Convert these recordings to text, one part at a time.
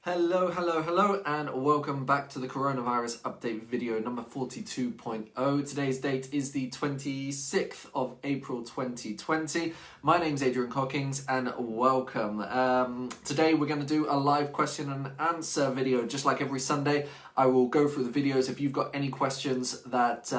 Hello, and welcome back to the coronavirus update video number 42.0. Today's date is the 26th of April 2020. My name's Adrian Cockings, and welcome. Today we're going to do a live question and answer video, just like every Sunday. I will go through the videos. If you've got any questions that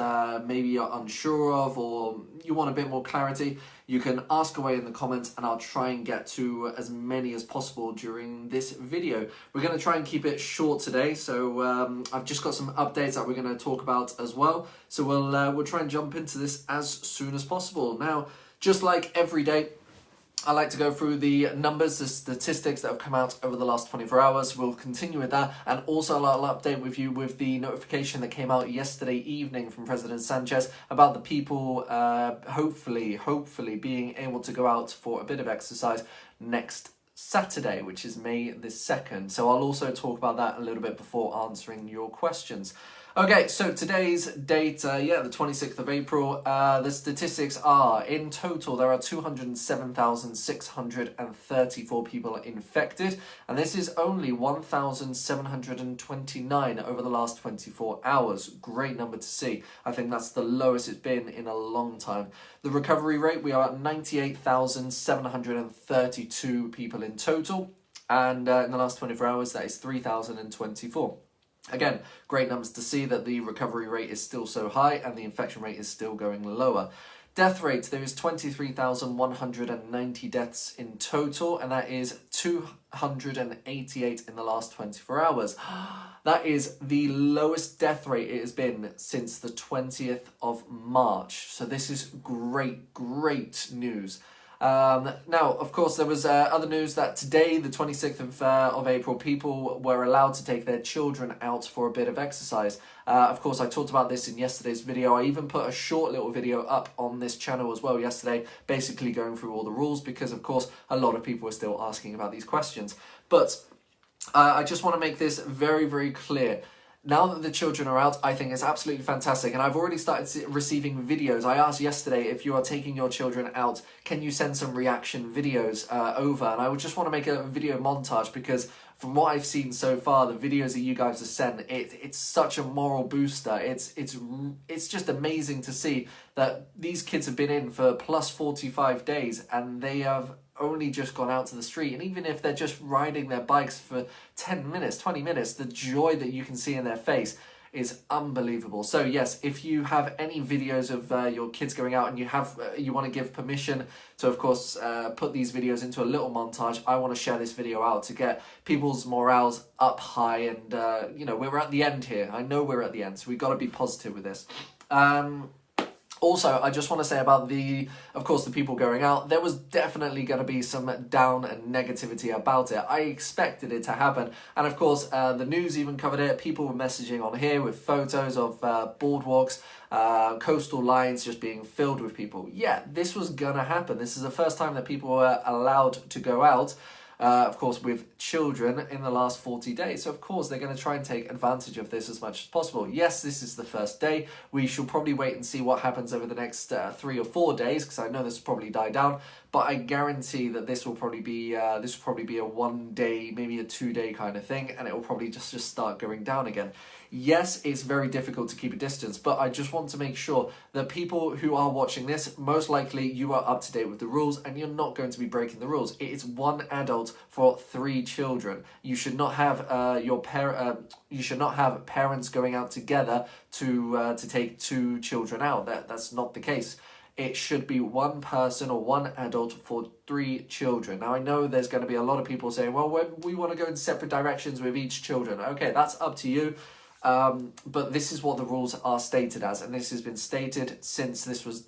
maybe you're unsure of or you want a bit more clarity, you can ask away in the comments and I'll try and get to as many as possible during this video. We're going to try and keep it short today, so I've just got some updates that we're going to talk about as well. So we'll try and jump into this as soon as possible. Now, just like every day, I like to go through the numbers, the statistics that have come out over the last 24 hours. We'll continue with that, and also I'll update with you with the notification that came out yesterday evening from President Sanchez about the people hopefully being able to go out for a bit of exercise next Saturday, which is May the 2nd. So I'll also talk about that a little bit before answering your questions. Okay, so today's date, the 26th of April, the statistics are, in total, there are 207,634 people infected, and this is only 1,729 over the last 24 hours. Great number to see. I think that's the lowest it's been in a long time. The recovery rate, we are at 98,732 people in total, and in the last 24 hours, that is 3,024. Again, great numbers to see that the recovery rate is still so high and the infection rate is still going lower. Death rate, there is 23,190 deaths in total, and that is 288 in the last 24 hours. That is the lowest death rate it has been since the 20th of March. So this is great news. Now, of course, there was other news that today, the 26th of April, people were allowed to take their children out for a bit of exercise. Of course, I talked about this in yesterday's video. I even put a short little video up on this channel as well yesterday, basically going through all the rules because, of course, a lot of people are still asking about these questions. But I just want to make this very clear. Now that the children are out, I think it's absolutely fantastic, and I've already started receiving videos. I asked yesterday, if you are taking your children out, can you send some reaction videos over? And I would just want to make a video montage because from what I've seen so far, the videos that you guys have sent, it's such a moral booster. It's just amazing to see that these kids have been in for plus 45 days and they have only just gone out to the street, and even if they're just riding their bikes for 10 minutes, 20 minutes, the joy that you can see in their face is unbelievable. So yes, if you have any videos of your kids going out and you want to give permission to, of course, put these videos into a little montage, I want to share this video out to get people's morales up high, and we're at the end here. I know we're at the end, so we've got to be positive with this. Also, I just want to say about of course, the people going out, there was definitely going to be some down and negativity about it. I expected it to happen. And of course, the news even covered it. People were messaging on here with photos of boardwalks, coastal lines just being filled with people. Yeah, this was going to happen. This is the first time that people were allowed to go out. Of course, with children in the last 40 days. So, of course, they're going to try and take advantage of this as much as possible. Yes, this is the first day. We shall probably wait and see what happens over the next 3 or 4 days, because I know this will probably die down. But I guarantee that this will probably be a 1 day, maybe a 2 day kind of thing, and it will probably just start going down again. Yes, it's very difficult to keep a distance, but I just want to make sure that people who are watching this, most likely you are up to date with the rules and you're not going to be breaking the rules. It is 1 adult for 3 children. You should not have parents going out together to take 2 children out. That's not the case. It should be 1 person or 1 adult for 3 children. Now, I know there's going to be a lot of people saying, well, we want to go in separate directions with each children. Okay, that's up to you. But this is what the rules are stated as, and this has been stated since this was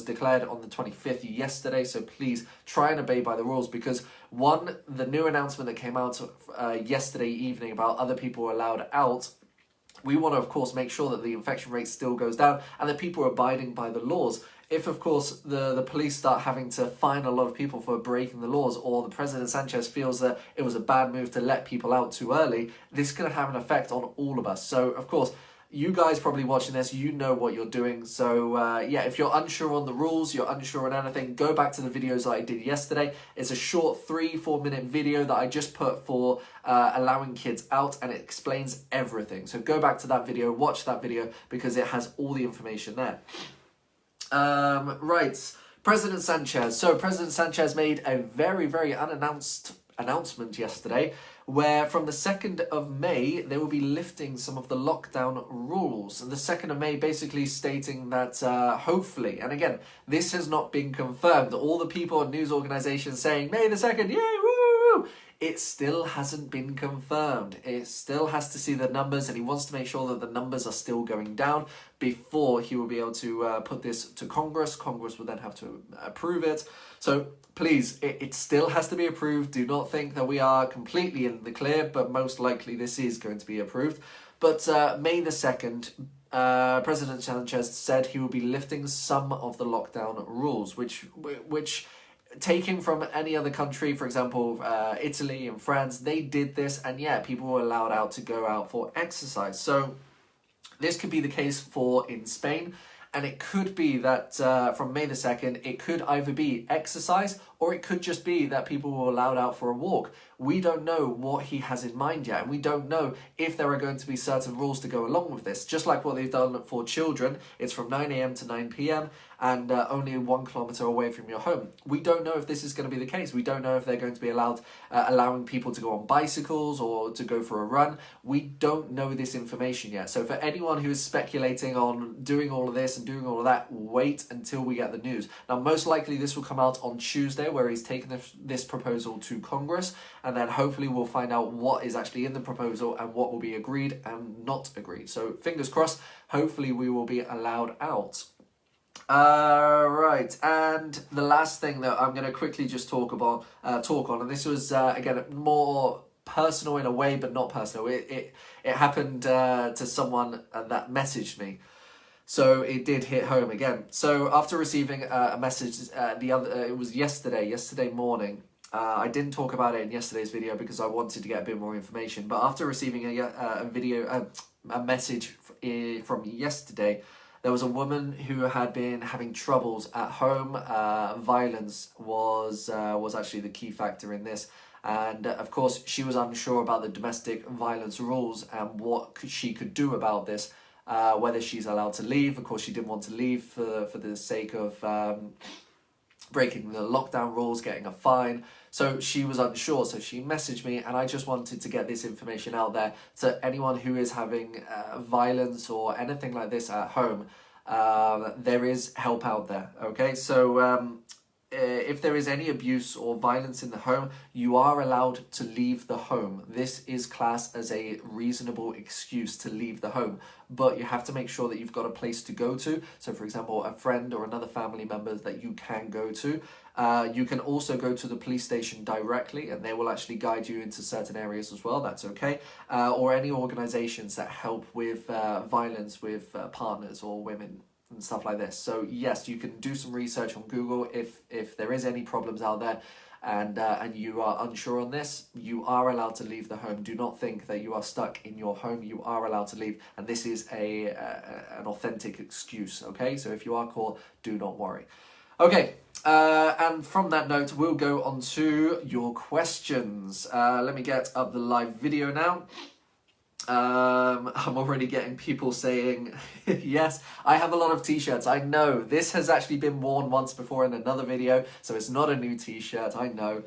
declared on the 25th yesterday. So please try and obey by the rules, because the new announcement that came out yesterday evening about other people allowed out, we want to, of course, make sure that the infection rate still goes down and that people are abiding by the laws. If, of course, the police start having to fine a lot of people for breaking the laws, or the President Sanchez feels that it was a bad move to let people out too early, this is going to have an effect on all of us. So, of course, You guys probably watching this, you know what you're doing. So yeah, if you're unsure on the rules, you're unsure on anything, go back to the videos that I did yesterday. It's a short 3-4 minute video that I just put for allowing kids out, and it explains everything. So go back to that video, watch that video, because it has all the information there. Right, President Sanchez. So President Sanchez made a very, very unannounced announcement yesterday, where from the 2nd of May, they will be lifting some of the lockdown rules. And the 2nd of May basically stating that hopefully, and again, this has not been confirmed, all the people and news organizations saying, May the 2nd, yay, woo! It still hasn't been confirmed. It still has to see the numbers, and he wants to make sure that the numbers are still going down before he will be able to put this to Congress. Congress will then have to approve it. So please, it still has to be approved. Do not think that we are completely in the clear, but most likely this is going to be approved. But May the 2nd, President Sanchez said he will be lifting some of the lockdown rules, which taking from any other country, for example, Italy and France, they did this, and yeah, people were allowed out to go out for exercise. So this could be the case in Spain, and it could be that from May the 2nd, it could either be exercise, or it could just be that people were allowed out for a walk. We don't know what he has in mind yet, and we don't know if there are going to be certain rules to go along with this. Just like what they've done for children, it's from 9 a.m. to 9 p.m, and only 1 kilometre away from your home. We don't know if this is going to be the case. We don't know if they're going to be allowing people to go on bicycles or to go for a run. We don't know this information yet. So for anyone who is speculating on doing all of this and doing all of that, wait until we get the news. Now, most likely this will come out on Tuesday, where he's taken this proposal to Congress, and then hopefully we'll find out what is actually in the proposal and what will be agreed and not agreed. So fingers crossed, hopefully we will be allowed out. Right, and the last thing that I'm going to quickly just talk on, and this was again more personal in a way, but not personal. It happened to someone that messaged me, so it did hit home again. So after receiving a message, it was yesterday morning. I didn't talk about it in yesterday's video because I wanted to get a bit more information. But after receiving a message from yesterday, there was a woman who had been having troubles at home. Violence was actually the key factor in this. And of course, she was unsure about the domestic violence rules and what she could do about this, whether she's allowed to leave. Of course, she didn't want to leave for the sake of breaking the lockdown rules, getting a fine. So she was unsure, so she messaged me, and I just wanted to get this information out there to anyone who is having violence or anything like this at home. There is help out there, okay? So if there is any abuse or violence in the home, you are allowed to leave the home. This is classed as a reasonable excuse to leave the home, but you have to make sure that you've got a place to go to. So for example, a friend or another family member that you can go to. You can also go to the police station directly, and they will actually guide you into certain areas as well. That's okay. Or any organizations that help with violence with partners or women and stuff like this. So yes, you can do some research on Google if there is any problems out there, and you are unsure on this. You are allowed to leave the home. Do not think that you are stuck in your home. You are allowed to leave, and this is an authentic excuse. Okay, so if you are caught, do not worry. Okay, and from that note, we'll go on to your questions. Let me get up the live video now. I'm already getting people saying, yes, I have a lot of t-shirts. I know this has actually been worn once before in another video, so it's not a new t-shirt, I know.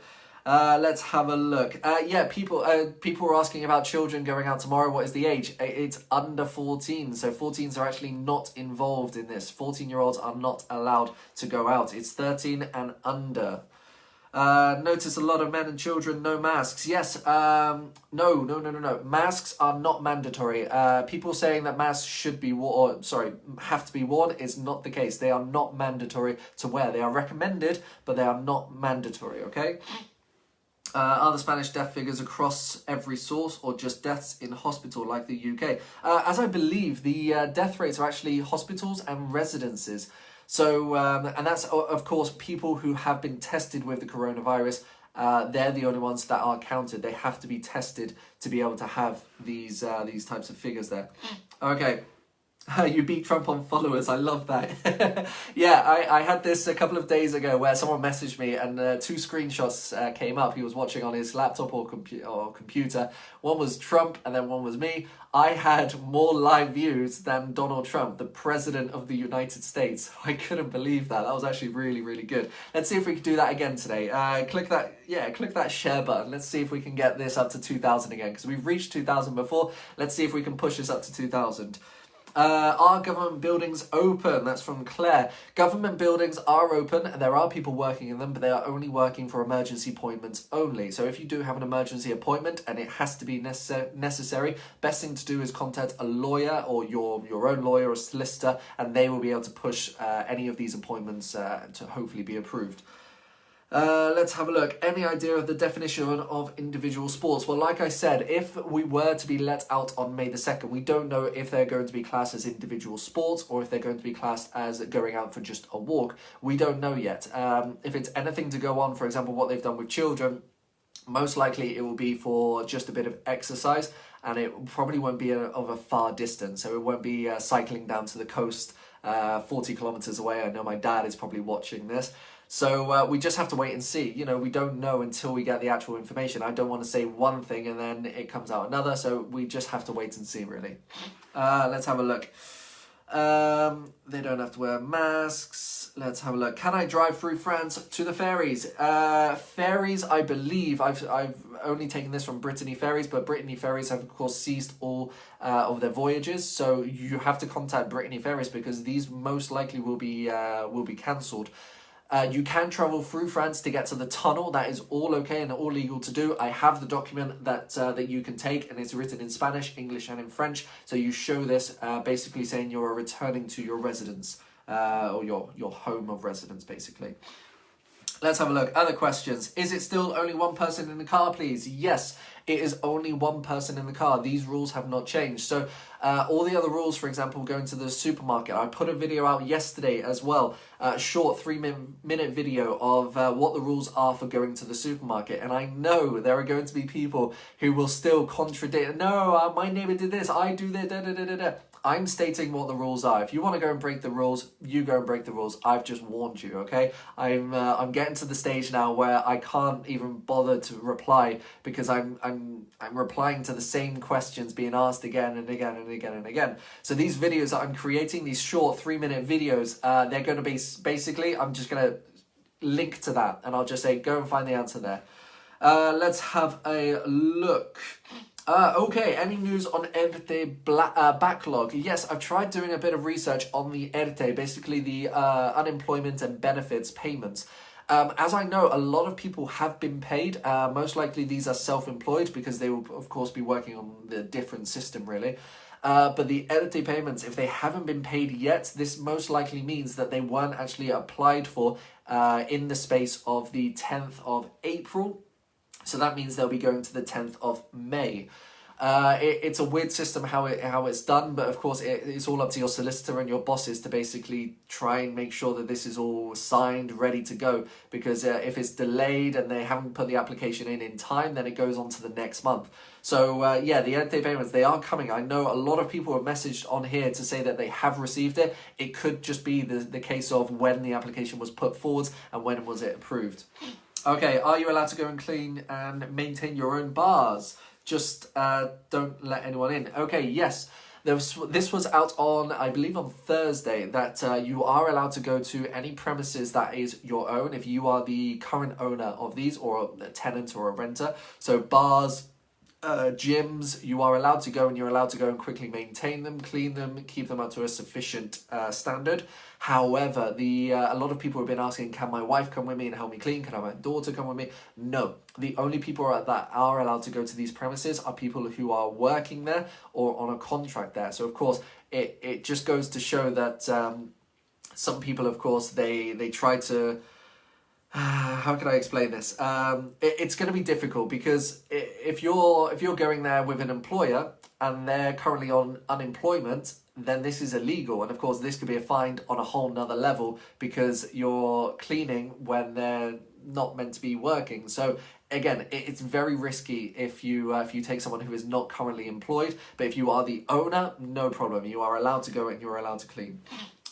Let's have a look. Yeah, people were asking about children going out tomorrow. What is the age? It's under 14, so 14s are actually not involved in this. 14-year-olds are not allowed to go out. It's 13 and under. Notice a lot of men and children, no masks. Yes, no. Masks are not mandatory. People saying that masks should be have to be worn is not the case. They are not mandatory to wear. They are recommended, but they are not mandatory, okay? Are the Spanish death figures across every source or just deaths in hospital like the UK? As I believe, the death rates are actually hospitals and residences. So, and that's, of course, people who have been tested with the coronavirus. They're the only ones that are counted. They have to be tested to be able to have these types of figures there. Okay. You beat Trump on followers. I love that. Yeah, I had this a couple of days ago where someone messaged me and two screenshots came up. He was watching on his laptop or computer. One was Trump and then one was me. I had more live views than Donald Trump, the President of the United States. I couldn't believe that. That was actually really, really good. Let's see if we can do that again today. Click that share button. Let's see if we can get this up to 2,000 again, because we've reached 2,000 before. Let's see if we can push this up to 2,000. Are government buildings open? That's from Claire. Government buildings are open and there are people working in them, but they are only working for emergency appointments only. So if you do have an emergency appointment and it has to be necessary, best thing to do is contact a lawyer or your own lawyer or solicitor, and they will be able to push any of these appointments to hopefully be approved. Let's have a look. Any idea of the definition of individual sports? Well, like I said, if we were to be let out on May the 2nd, we don't know if they're going to be classed as individual sports or if they're going to be classed as going out for just a walk. We don't know yet. If it's anything to go on, for example, what they've done with children, most likely it will be for just a bit of exercise, and it probably won't be of a far distance. So it won't be cycling down to the coast 40 kilometers away. I know my dad is probably watching this. So we just have to wait and see. You know, we don't know until we get the actual information. I don't want to say one thing and then it comes out another. So we just have to wait and see, really. Let's have a look. They don't have to wear masks. Let's have a look. Can I drive through France to the ferries? Ferries, I believe, I've only taken this from Brittany Ferries, but Brittany Ferries have, of course, ceased all of their voyages. So you have to contact Brittany Ferries because these most likely will be cancelled. You can travel through France to get to the tunnel. That is all okay and all legal to do. I have the document that you can take, and it's written in Spanish, English, and in French. So you show this basically saying you're returning to your residence or your home of residence, basically. Let's have a look. Other questions. Is it still only one person in the car, please? Yes, it is only one person in the car. These rules have not changed. So all the other rules, for example, going to the supermarket. I put a video out yesterday as well, a short 3-minute video of what the rules are for going to the supermarket. And I know there are going to be people who will still contradict. No, my neighbor did this. I do this. Da, da, da, da, da. I'm stating what the rules are. If you want to go and break the rules, you go and break the rules. I've just warned you, okay? I'm getting to the stage now where I can't even bother to reply because I'm replying to the same questions being asked again and again and again and again. So these videos that I'm creating, these short 3-minute videos, they're going to be basically, I'm just going to link to that and I'll just say, go and find the answer there. Let's have a look. Okay, any news on ERTE backlog? Yes, I've tried doing a bit of research on the ERTE, basically the unemployment and benefits payments. As I know, a lot of people have been paid. Most likely these are self-employed because they will, of course, be working on the different system, really. But the ERTE payments, if they haven't been paid yet, this most likely means that they weren't actually applied for in the space of the 10th of April. So that means they'll be going to the 10th of May. It's a weird system how it's done, but of course it's all up to your solicitor and your bosses to basically try and make sure that this is all signed, ready to go. Because if it's delayed and they haven't put the application in time, then it goes on to the next month. So yeah, the ERTE payments, they are coming. I know a lot of people have messaged on here to say that they have received it. It could just be the case of when the application was put forward and when was it approved. Okay, are you allowed to go and clean and maintain your own bars? Just don't let anyone in. Okay, yes. This was out on, I believe, on Thursday, that you are allowed to go to any premises that is your own if you are the current owner of these or a tenant or a renter. So bars, gyms, you are allowed to go and you're allowed to go and quickly maintain them, clean them, keep them up to a sufficient standard. However, a lot of people have been asking, can my wife come with me and help me clean? Can my daughter come with me? No. The only people that are allowed to go to these premises are people who are working there or on a contract there. So, of course, it just goes to show that some people, of course, they try to... how can I explain this? It's going to be difficult because if you're going there with an employer and they're currently on unemployment, then this is illegal. And of course, this could be a fine on a whole nother level because you're cleaning when they're not meant to be working. So Again, it's very risky if you take someone who is not currently employed, but if you are the owner, no problem. You are allowed to go and you are allowed to clean.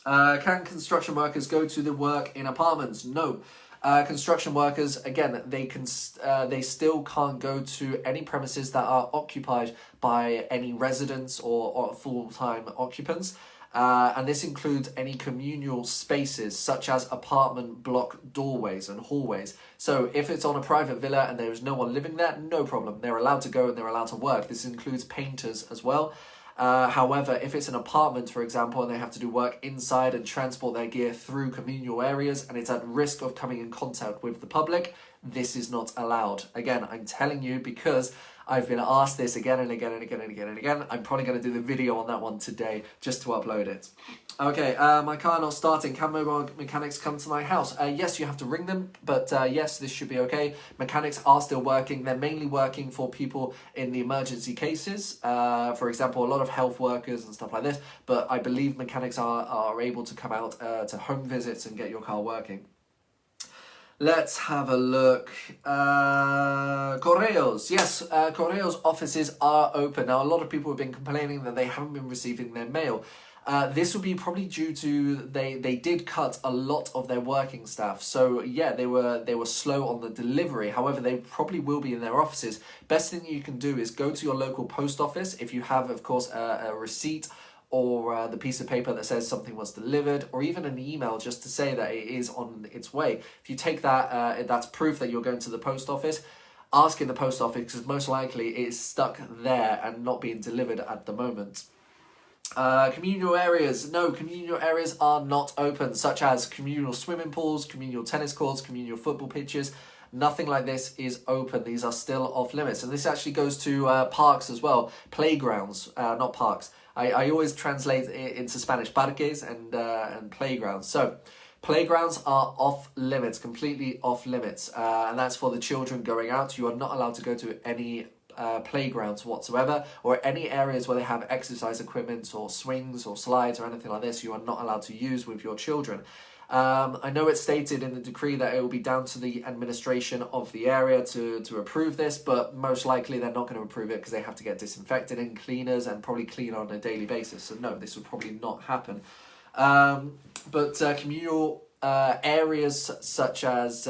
Can construction workers go to the work in apartments? No. Construction workers, again, they still can't go to any premises that are occupied by any residents or full-time occupants. And this includes any communal spaces such as apartment block doorways and hallways. So if it's on a private villa and there is no one living there, no problem. They're allowed to go and they're allowed to work. This includes painters as well. However, if it's an apartment, for example, and they have to do work inside and transport their gear through communal areas and it's at risk of coming in contact with the public, this is not allowed. Again, I'm telling you because I've been asked this again and again and again and again and again. I'm probably going to do the video on that one today just to upload it. Okay, my car not starting. Can mobile mechanics come to my house? Yes, you have to ring them, but yes, this should be okay. Mechanics are still working. They're mainly working for people in the emergency cases. For example, a lot of health workers and stuff like this. But I believe mechanics are able to come out to home visits and get your car working. Let's have a look. Correos. Yes, Correos offices are open. Now, a lot of people have been complaining that they haven't been receiving their mail. This would be probably due to they did cut a lot of their working staff. So yeah, they were slow on the delivery. However, they probably will be in their offices. Best thing you can do is go to your local post office if you have, of course, a receipt or the piece of paper that says something was delivered, or even an email just to say that it is on its way. If you take that, that's proof that you're going to the post office. Ask in the post office because most likely it is stuck there and not being delivered at the moment. Communal areas. No, communal areas are not open, such as communal swimming pools, communal tennis courts, communal football pitches. Nothing like this is open. These are still off limits. And this actually goes to parks as well. Playgrounds, not parks. I always translate it into Spanish, parques and playgrounds. So playgrounds are off limits, completely off limits. And that's for the children going out. You are not allowed to go to any playgrounds whatsoever, or any areas where they have exercise equipment or swings or slides or anything like this. You are not allowed to use with your children. I know it's stated in the decree that it will be down to the administration of the area to approve this, but most likely they're not going to approve it because they have to get disinfected and cleaners and probably clean on a daily basis. So no, this would probably not happen. But communal areas such as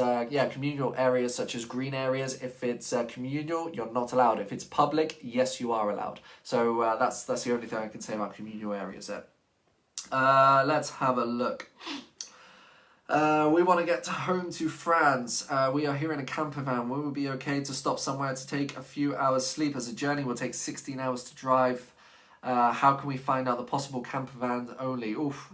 communal areas such as green areas, if it's communal, you're not allowed. If it's public, yes, you are allowed. So that's the only thing I can say about communal areas there. Let's have a look. We want to get home to France. We are here in a camper van. Will it be okay to stop somewhere to take a few hours sleep, as a journey will take 16 hours to drive? How can we find out the possible camper van only? Oof.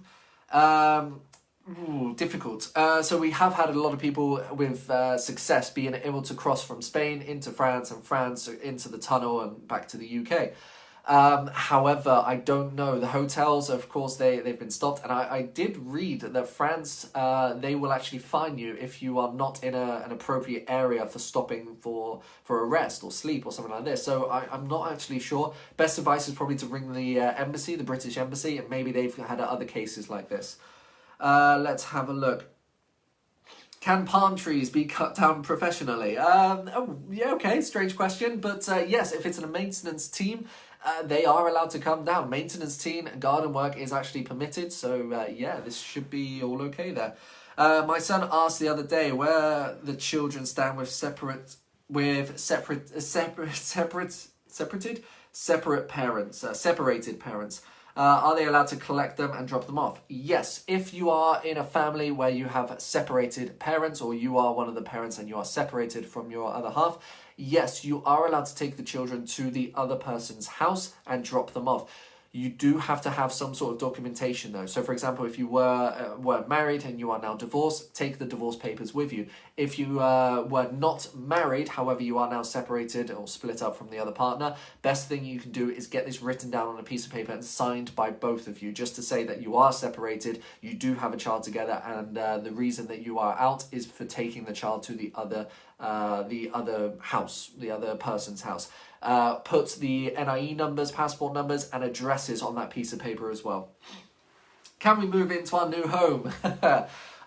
Difficult. So we have had a lot of people with success being able to cross from Spain into France and France into the tunnel and back to the UK. However, I don't know. The hotels, of course, they've been stopped. And I did read that France, they will actually fine you if you are not in an appropriate area for stopping for a rest or sleep or something like this. So I'm not actually sure. Best advice is probably to ring the embassy, the British embassy, and maybe they've had other cases like this. Let's have a look. Can palm trees be cut down professionally? Yeah, okay, strange question. But yes, if it's a maintenance team, they are allowed to come down. Maintenance team, garden work is actually permitted. So yeah, this should be all okay there. My son asked the other day where the children stand with separated parents. Are they allowed to collect them and drop them off? Yes. If you are in a family where you have separated parents, or you are one of the parents and you are separated from your other half, yes, you are allowed to take the children to the other person's house and drop them off. You do have to have some sort of documentation though. So for example, if you were married and you are now divorced, take the divorce papers with you. If you were not married, however you are now separated or split up from the other partner, best thing you can do is get this written down on a piece of paper and signed by both of you, just to say that you are separated, you do have a child together, and the reason that you are out is for taking the child to the other house, the other person's house. Put the NIE numbers, passport numbers, and addresses on that piece of paper as well. Can we move into our new home?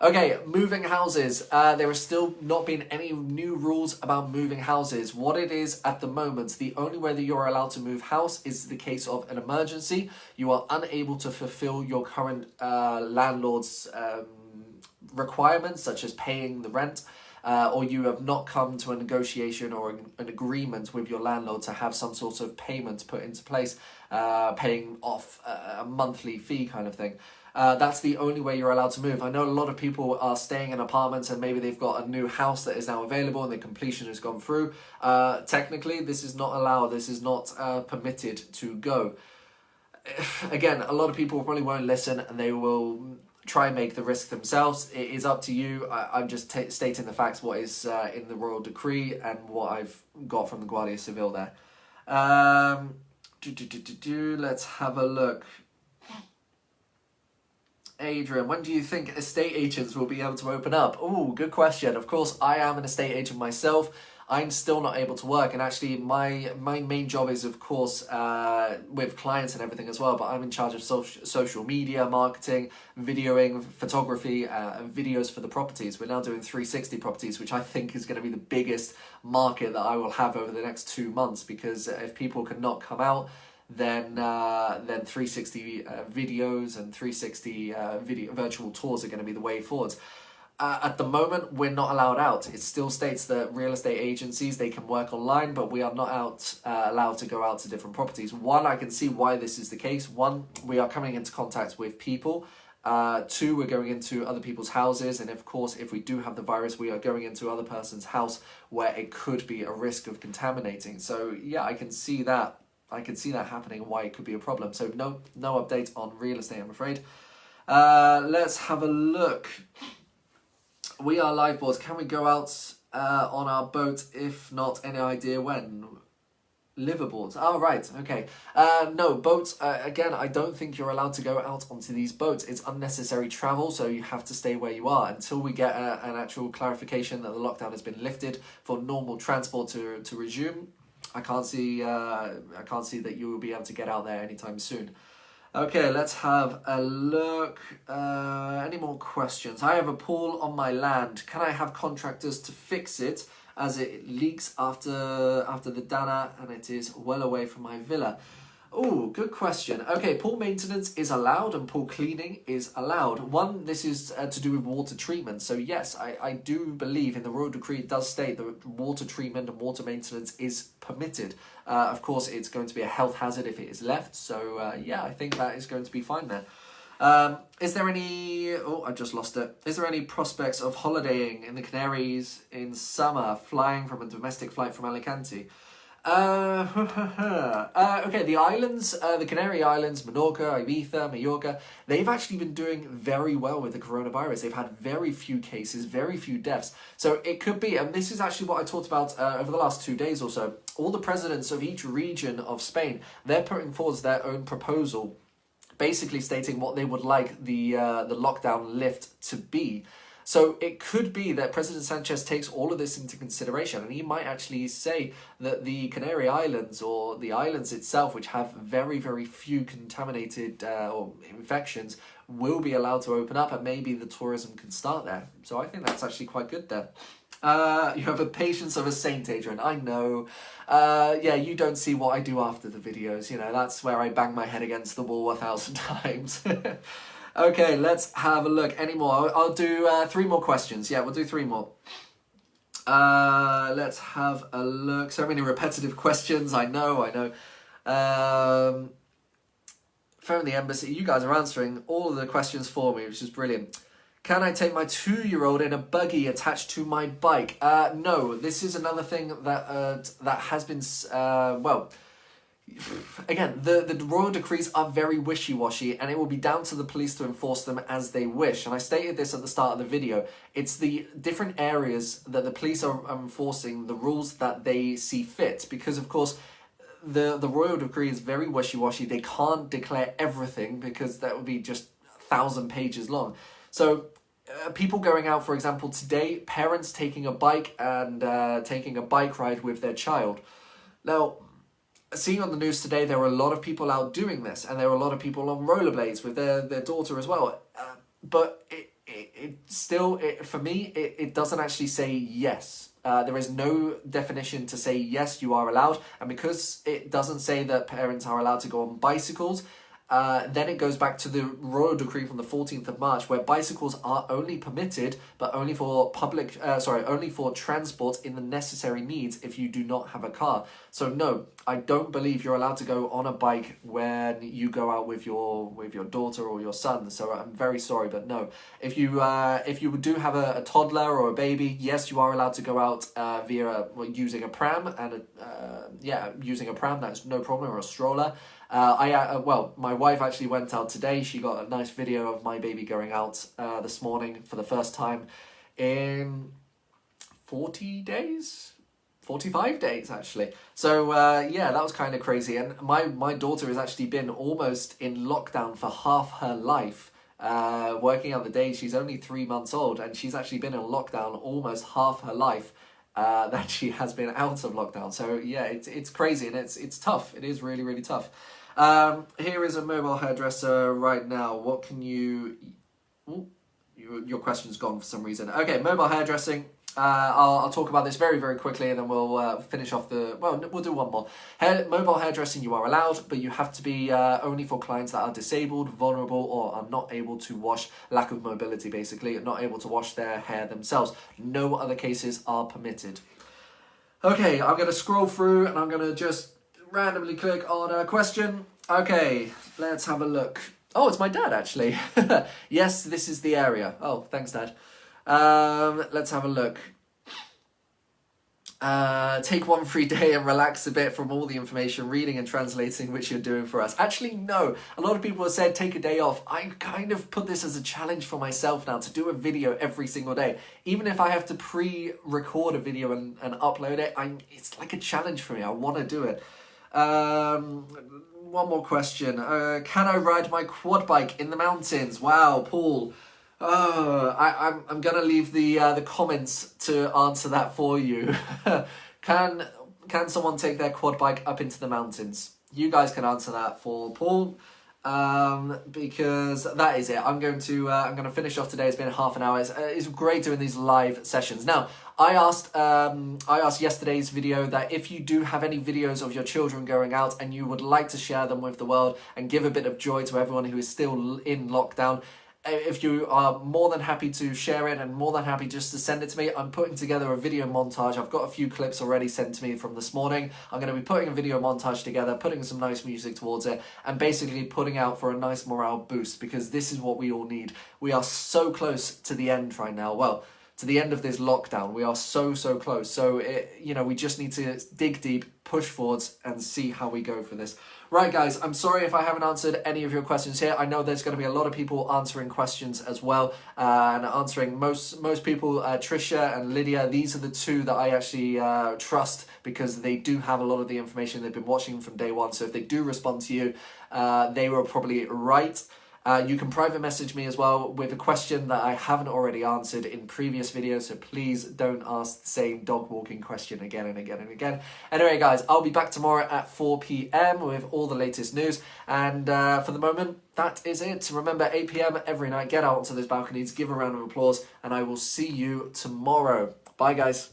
Okay, moving houses. There has still not been any new rules about moving houses. What it is at the moment, the only way that you're allowed to move house is the case of an emergency. You are unable to fulfill your current landlord's requirements, such as paying the rent, or you have not come to a negotiation or an agreement with your landlord to have some sort of payment put into place, paying off a monthly fee kind of thing. That's the only way you're allowed to move. I know a lot of people are staying in apartments and maybe they've got a new house that is now available and the completion has gone through. Technically, this is not allowed. This is not permitted to go. Again, a lot of people probably won't listen and they will try and make the risk themselves. It is up to you. I'm just stating the facts, what is in the royal decree and what I've got from the Guardia Civil there. Let's have a look. Adrian, when do you think estate agents will be able to open up? Oh, good question. Of course, I am an estate agent myself. I'm still not able to work, and actually my main job is, of course, with clients and everything as well, but I'm in charge of social media, marketing, videoing, photography, and videos for the properties. We're now doing 360 properties, which I think is going to be the biggest market that I will have over the next 2 months, because if people cannot come out, then 360 videos and 360 virtual tours are going to be the way forwards. At the moment, we're not allowed out. It still states that real estate agencies, they can work online, but we are not allowed to go out to different properties. One, I can see why this is the case. One, we are coming into contact with people. Two, we're going into other people's houses. And of course, if we do have the virus, we are going into other person's house where it could be a risk of contaminating. So yeah, I can see that. I can see that happening and why it could be a problem. So no update on real estate, I'm afraid. Let's have a look. We are live boards. Can we go out on our boat? If not, any idea when? Liverboards. Oh, right. Okay. No, boats. Again, I don't think you're allowed to go out onto these boats. It's unnecessary travel, so you have to stay where you are until we get an actual clarification that the lockdown has been lifted for normal transport to resume. I can't see that you will be able to get out there anytime soon. Okay, let's have a look. Any more questions? I have a pool on my land. Can I have contractors to fix it as it leaks after the Dana and it is well away from my villa? Oh, good question. Okay, pool maintenance is allowed and pool cleaning is allowed. One, this is to do with water treatment. So yes, I do believe in the royal decree it does state that water treatment and water maintenance is permitted. Of course, it's going to be a health hazard if it is left. So yeah, I think that is going to be fine there. Is there any... Oh, I just lost it. Is there any prospects of holidaying in the Canaries in summer, flying from a domestic flight from Alicante? Okay, the islands, the Canary Islands, Menorca, Ibiza, Mallorca, they've actually been doing very well with the coronavirus. They've had very few cases, very few deaths. So it could be, and this is actually what I talked about over the last 2 days or so, all the presidents of each region of Spain, they're putting forward their own proposal, basically stating what they would like the lockdown lift to be. So it could be that President Sanchez takes all of this into consideration, and he might actually say that the Canary Islands or the islands itself, which have very, very few contaminated or infections, will be allowed to open up, and maybe the tourism can start there. So I think that's actually quite good there. You have a patience of a saint, Adrian. I know. Yeah, you don't see what I do after the videos. You know, that's where I bang my head against the wall 1,000 times. Okay, let's have a look. Any more? I'll do 3 more questions. Yeah, we'll do 3 more. Let's have a look. So many repetitive questions. I know. Phone the embassy. You guys are answering all of the questions for me, which is brilliant. Can I take my 2-year-old in a buggy attached to my bike? No, this is another thing that has been, well... Again, the royal decrees are very wishy-washy, and it will be down to the police to enforce them as they wish. And I stated this at the start of the video. It's the different areas that the police are enforcing the rules that they see fit. Because, of course, the royal decree is very wishy-washy. They can't declare everything because that would be just 1,000 pages long. So people going out, for example, today, parents taking a bike and taking a bike ride with their child. Now, seeing on the news today, there were a lot of people out doing this, and there were a lot of people on rollerblades with their daughter as well. But for me, it doesn't actually say yes. There is no definition to say yes, you are allowed. And because it doesn't say that parents are allowed to go on bicycles, then it goes back to the royal decree from the 14th of March, where bicycles are only permitted, but only for only for transport in the necessary needs if you do not have a car. So no, I don't believe you're allowed to go on a bike when you go out with your daughter or your son. So I'm very sorry, but no. If you do have a toddler or a baby, yes, you are allowed to go out using a pram and using a pram. That's no problem, or a stroller. My wife actually went out today. She got a nice video of my baby going out this morning for the first time in 40 days? 45 days, actually. So, that was kind of crazy. And my daughter has actually been almost in lockdown for half her life, working out the days. She's only 3 months old, and she's actually been in lockdown almost half her life. That she has been out of lockdown. So yeah, it's crazy, and it's tough. It is really, really tough. Here is a mobile hairdresser right now. What can you... Ooh, your question's gone for some reason. Okay, mobile hairdressing. I'll talk about this very, very quickly, and then we'll finish off we'll do one more. Mobile hairdressing, you are allowed, but you have to be only for clients that are disabled, vulnerable, or are not able to wash, lack of mobility basically, not able to wash their hair themselves. No other cases are permitted. Okay, I'm going to scroll through, and I'm going to just randomly click on a question. Okay, let's have a look. Oh, it's my dad, actually. Yes, this is the area. Oh, thanks, Dad. Let's have a look. Take one free day and relax a bit from all the information, reading and translating, which you're doing for us. Actually, no. A lot of people have said take a day off. I kind of put this as a challenge for myself now to do a video every single day. Even if I have to pre-record a video and upload it, it's like a challenge for me. I want to do it. One more question. Can I ride my quad bike in the mountains? Wow, Paul. I'm gonna leave the comments to answer that for you. Can someone take their quad bike up into the mountains? You guys can answer that for Paul, because that is it. I'm gonna finish off today. It's been half an hour. It's great doing these live sessions. Now, I asked yesterday's video that if you do have any videos of your children going out and you would like to share them with the world and give a bit of joy to everyone who is still in lockdown, if you are more than happy to share it and more than happy just to send it to me, I'm putting together a video montage. I've got a few clips already sent to me from this morning. I'm going to be putting a video montage together, putting some nice music towards it, and basically putting out for a nice morale boost, because this is what we all need. We are so close to the end right now. Well, to the end of this lockdown. We are so close. So, we just need to dig deep, push forwards, and see how we go for this. Right, guys, I'm sorry if I haven't answered any of your questions here. I know there's going to be a lot of people answering questions as well, and answering most people, Trisha and Lydia. These are the two that I actually trust, because they do have a lot of the information. They've been watching from day one, so if they do respond to you, they were probably right. You can private message me as well with a question that I haven't already answered in previous videos, so please don't ask the same dog walking question again and again and again. Anyway, guys, I'll be back tomorrow at 4 p.m. with all the latest news, and for the moment, that is it. Remember, 8 p.m. every night, get out onto those balconies, give a round of applause, and I will see you tomorrow. Bye, guys.